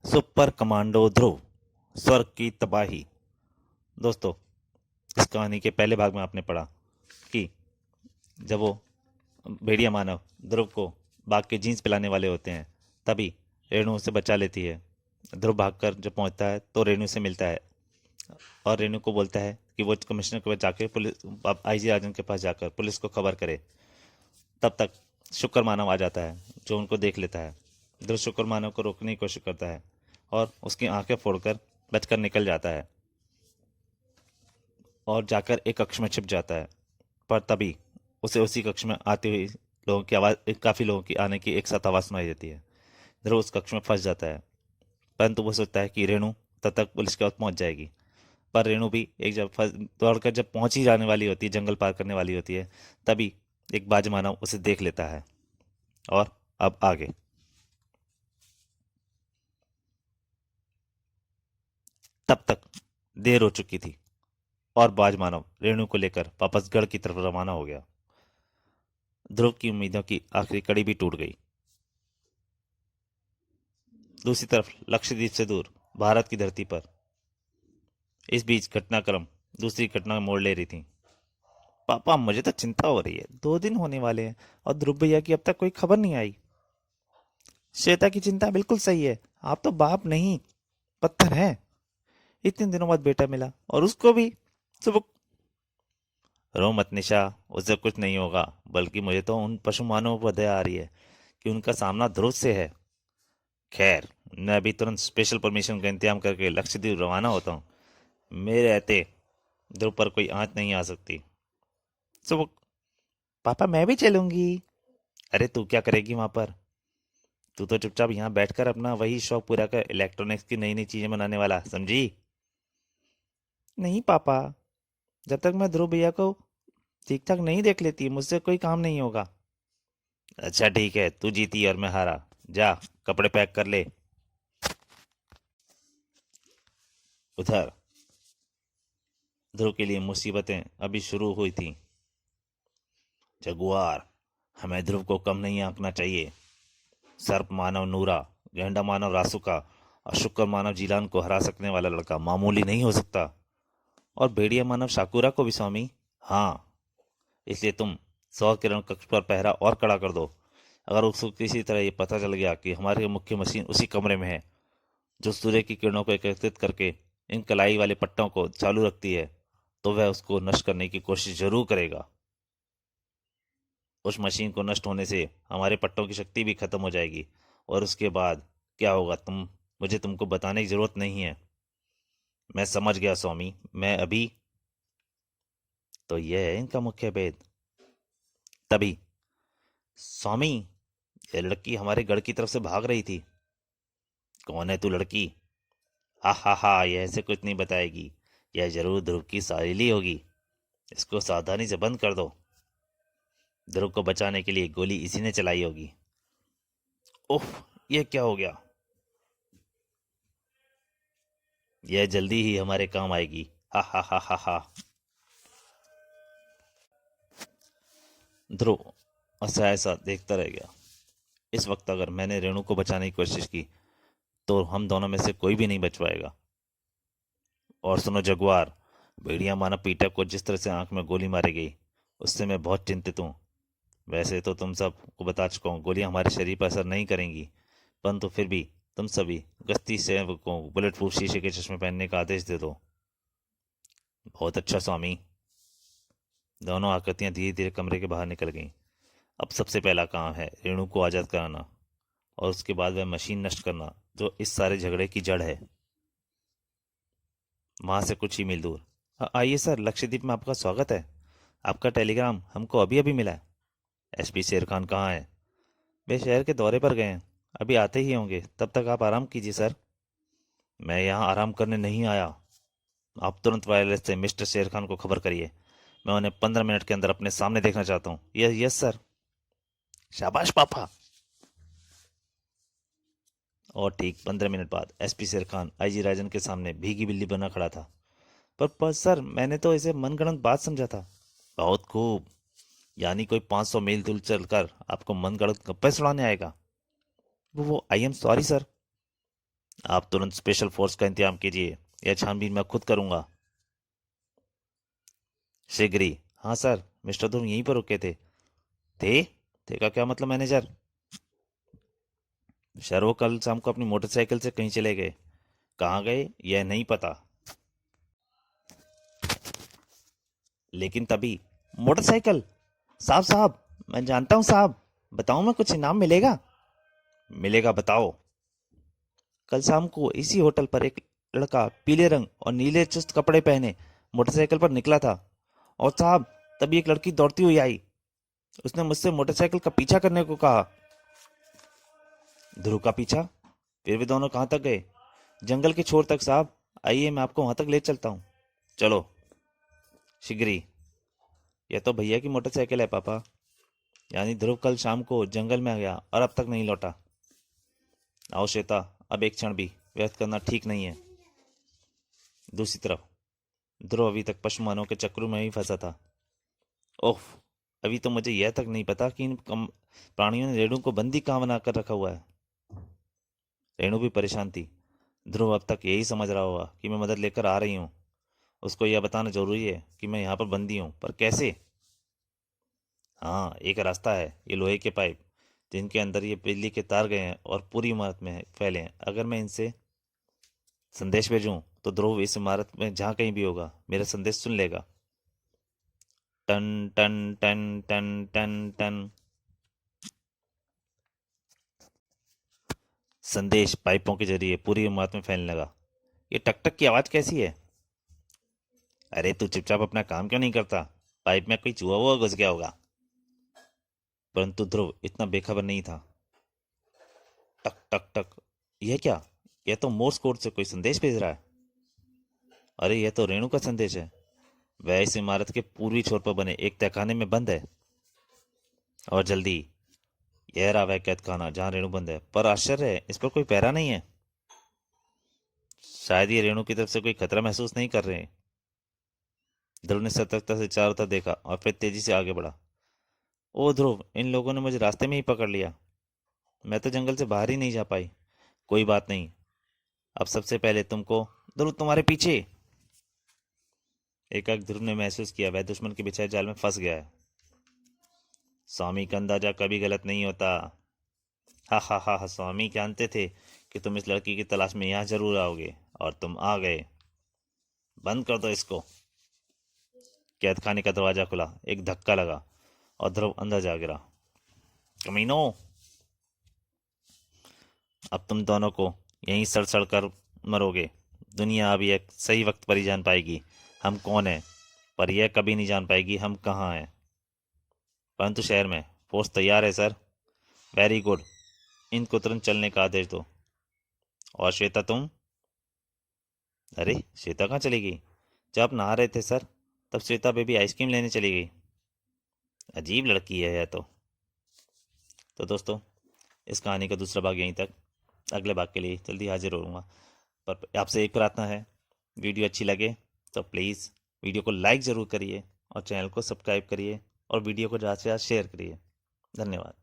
Super commando ध्रुव, स्वर्ग की तबाही। दोस्तों, इस कहानी के पहले भाग में आपने पढ़ा कि जब वो भेड़िया मानव ध्रुव को बाघ के जीन्स पिलाने वाले होते हैं, तभी रेणु उसे बचा लेती है। ध्रुव भागकर जब पहुंचता है तो रेणु से मिलता है और रेणु को बोलता है कि वो कमिश्नर के पास जाके पुलिस आईजी राजन के पास जाकर पुलिस को खबर करे। तब तक शुक्र मानव आ जाता है जो उनको देख लेता है। ध्रुव शुक्र मानव को रोकने की कोशिश करता है और उसकी आंखें फोड़कर बचकर निकल जाता है और जाकर एक कक्ष में छिप जाता है। पर तभी उसे उसी कक्ष में आती हुई लोगों की आवाज़, काफ़ी लोगों की आने की एक साथ आवाज़ सुनाई देती है। ध्रुव उस कक्ष में फंस जाता है, परंतु वो सोचता है कि रेणु तब तक पुलिस के पास पहुंच जाएगी। पर रेणु भी एक जब दौड़कर जब पहुंच ही जाने वाली होती है, जंगल पार करने वाली होती है, तभी एक बाज मानव उसे देख लेता है। और अब आगे। तब तक देर हो चुकी थी और बाज मानव रेणु को लेकर वापस गढ़ की तरफ रवाना हो गया। ध्रुव की उम्मीदों की आखिरी कड़ी भी टूट गई। दूसरी तरफ लक्षद्वीप से दूर भारत की धरती पर इस बीच घटनाक्रम दूसरी घटना में मोड़ ले रही थी। पापा, मुझे तो चिंता हो रही है। 2 दिन होने वाले हैं और ध्रुव भैया की अब तक कोई खबर नहीं आई। श्वेता की चिंता बिल्कुल सही है। आप तो बाप नहीं, पत्थर हैं। इतने दिनों बाद बेटा मिला और उसको भी सुबह। रो मत निशा, उससे कुछ नहीं होगा। बल्कि मुझे तो उन पशु मानवों पर दया आ रही है कि उनका सामना ध्रुव से है। खैर, मैं अभी तुरंत स्पेशल परमिशन का इंतजाम करके लक्षद्वीप रवाना होता हूँ। मेरे रहते ध्रुव पर कोई आंच नहीं आ सकती। सुबह। पापा, मैं भी चलूंगी। अरे, तू क्या करेगी वहां पर? तू तो चुपचाप यहाँ बैठकर अपना वही शौक पूरा कर, इलेक्ट्रॉनिक्स की नई नई चीजें बनाने वाला, समझी? नहीं पापा, जब तक मैं ध्रुव भैया को ठीक ठाक नहीं देख लेती मुझसे कोई काम नहीं होगा। अच्छा ठीक है, तू जीती और मैं हारा। जा, कपड़े पैक कर ले। उधर ध्रुव के लिए मुसीबतें अभी शुरू हुई थी। जगुआर, हमें ध्रुव को कम नहीं आंकना चाहिए। सर्प मानव नूरा, गेंडा मानव रासुका और शुक्र मानव जीलान को हरा सकने वाला लड़का मामूली नहीं हो सकता। और भेड़िया मानव शाकुरा को भी, स्वामी। हाँ, इसलिए तुम 100 किरण कक्ष पर पहरा और कड़ा कर दो। अगर उसको किसी तरह ये पता चल गया कि हमारी मुख्य मशीन उसी कमरे में है जो सूर्य की किरणों को एकत्रित करके इन कलाई वाले पट्टों को चालू रखती है, तो वह उसको नष्ट करने की कोशिश जरूर करेगा। उस मशीन को नष्ट होने से हमारे पट्टों की शक्ति भी खत्म हो जाएगी। और उसके बाद क्या होगा मुझे तुमको बताने की जरूरत नहीं है। मैं समझ गया स्वामी, मैं अभी। तो यह है इनका मुख्य भेद। तभी, स्वामी, ये लड़की हमारे गढ़ की तरफ से भाग रही थी। कौन है तू लड़की? हा, यह ऐसे कुछ नहीं बताएगी। यह जरूर ध्रुव की सहेली होगी। इसको सावधानी से बंद कर दो। ध्रुव को बचाने के लिए गोली इसी ने चलाई होगी। ओह, ये क्या हो गया? यह जल्दी ही हमारे काम आएगी। हा। ध्रुव असहाय सा देखता रह गया। इस वक्त अगर मैंने रेणु को बचाने की कोशिश की तो हम दोनों में से कोई भी नहीं बच पाएगा। और सुनो जगुआर, भेड़िया मानव पीटक को जिस तरह से आंख में गोली मारी गई, उससे मैं बहुत चिंतित हूँ। वैसे तो तुम सबको बता चुका हूँ, गोलियां हमारे शरीर पर असर नहीं करेंगी, परंतु फिर भी तुम सभी गश्ती सेवक को बुलेट प्रूफ शीशे के चश्मे पहनने का आदेश दे दो। बहुत अच्छा स्वामी। दोनों आकृतियां धीरे धीरे कमरे के बाहर निकल गईं। अब सबसे पहला काम है रेणु को आजाद कराना और उसके बाद वह मशीन नष्ट करना जो इस सारे झगड़े की जड़ है। वहां से कुछ ही मील दूर। आइए सर, लक्षद्वीप में आपका स्वागत है। आपका टेलीग्राम हमको अभी अभी मिला है। एसपी शेर खान कहाँ है? वे शहर के दौरे पर गए हैं, अभी आते ही होंगे। तब तक आप आराम कीजिए सर। मैं यहाँ आराम करने नहीं आया। आप तुरंत वायरलेस से मिस्टर शेर खान को खबर करिए। मैं उन्हें 15 मिनट के अंदर अपने सामने देखना चाहता हूँ। Yes sir. शाबाश पापा। और ठीक 15 मिनट बाद एसपी शेर खान आईजी राजन के सामने भीगी बिल्ली बना खड़ा था। पर सर, मैंने तो इसे मनगढ़ंत बात समझा था। बहुत खूब। यानी कोई 500 मील दूर चलकर आपको मनगढ़ंत गप्पे सुनाने आएगा? वो आई एम सॉरी सर। आप तुरंत स्पेशल फोर्स का इंतजाम कीजिए, यह छानबीन मैं खुद करूंगा। शीघ्र ही। हाँ सर, मिस्टर ध्रुव यहीं पर रुके थे। थे? थे का क्या मतलब मैनेजर? सर वो कल शाम को अपनी मोटरसाइकिल से कहीं चले गए। कहाँ गए यह नहीं पता, लेकिन तभी मोटरसाइकिल। साहब साहब, मैं जानता हूँ साहब, बताऊं मैं कुछ इनाम मिलेगा? मिलेगा, बताओ। कल शाम को इसी होटल पर एक लड़का पीले रंग और नीले चुस्त कपड़े पहने मोटरसाइकिल पर निकला था। और साहब, तभी एक लड़की दौड़ती हुई आई। उसने मुझसे मोटरसाइकिल का पीछा करने को कहा। ध्रुव का पीछा? फिर वे दोनों कहाँ तक गए? जंगल के छोर तक साहब। आइए, मैं आपको वहां तक ले चलता हूँ। चलो। शीघ्र ही। यह तो भैया की मोटरसाइकिल है पापा। यानी ध्रुव कल शाम को जंगल में गया और अब तक नहीं लौटा। आओ श्वेता, अब एक क्षण भी व्यर्थ करना ठीक नहीं है। दूसरी तरफ ध्रुव अभी तक पशुमानों के चक्रों में ही फंसा था। ओह, अभी तो मुझे यह तक नहीं पता कि इन प्राणियों ने रेणु को बंदी कहाँ बनाकर रखा हुआ है। रेणु भी परेशान थी। ध्रुव अब तक यही समझ रहा होगा कि मैं मदद लेकर आ रही हूँ। उसको यह बताना जरूरी है कि मैं यहाँ पर बंदी हूँ, पर कैसे? हाँ, एक रास्ता है। ये लोहे के पाइप जिनके अंदर ये बिजली के तार गए हैं और पूरी इमारत में फैले हैं। अगर मैं इनसे संदेश भेजूं तो ध्रुव इस इमारत में जहाँ कहीं भी होगा मेरा संदेश सुन लेगा। टन टन टन टन टन टन। संदेश पाइपों के जरिए पूरी इमारत में फैलने लगा। ये टक टक की आवाज कैसी है? अरे तू चुपचाप अपना काम क्यों नहीं करता? पाइप में कोई चूहा हुआ घुस गया होगा। परंतु ध्रुव इतना बेखबर नहीं था। टक टक टक। यह क्या? यह तो मोर्स कोड से कोई संदेश भेज रहा है। अरे यह तो रेणु का संदेश है। वह इस इमारत के पूर्वी छोर पर बने एक तहखाने में बंद है। और जल्दी। यह रहा वह कैद खाना जहाँ रेणु बंद है, पर आश्चर्य है, इस पर कोई पहरा नहीं है। शायद ये रेणु की तरफ से कोई खतरा महसूस नहीं कर रहे हैं। ध्रुव ने सतर्कता से चारों तरफ देखा और फिर तेजी से आगे बढ़ा। ओ ध्रुव, इन लोगों ने मुझे रास्ते में ही पकड़ लिया। मैं तो जंगल से बाहर ही नहीं जा पाई। कोई बात नहीं, अब सबसे पहले तुमको। ध्रुव, तुम्हारे पीछे। एकाएक ध्रुव ने महसूस किया वह दुश्मन के बिछाए जाल में फंस गया है। स्वामी का अंदाजा कभी गलत नहीं होता। हा हा हा हा, स्वामी जानते थे कि तुम इस लड़की की तलाश में यहाँ जरूर आओगे, और तुम आ गए। बंद कर दो इसको। कैद खाने का दरवाजा खुला, एक धक्का लगा और ध्रुव अंदर जा गिरा। कमीनो, अब तुम दोनों को यहीं सड़ सड़ कर मरोगे। दुनिया अभी एक सही वक्त पर ही जान पाएगी हम कौन हैं, पर यह कभी नहीं जान पाएगी हम कहाँ हैं। परंतु शहर में फोर्स तैयार है सर। Very good. इनको तुरंत चलने का आदेश दो। और श्वेता तुम? अरे श्वेता कहाँ चली गई? जब आप नहा रहे थे सर, तब श्वेता बेबी आइसक्रीम लेने चली गई। अजीब लड़की है यह तो दोस्तों, इस कहानी का दूसरा भाग यहीं तक। अगले भाग के लिए जल्दी हाजिर होऊंगा। पर आपसे एक प्रार्थना है, वीडियो अच्छी लगे तो प्लीज़ वीडियो को लाइक ज़रूर करिए और चैनल को सब्सक्राइब करिए और वीडियो को ज़्यादा से ज़्यादा शेयर करिए। धन्यवाद।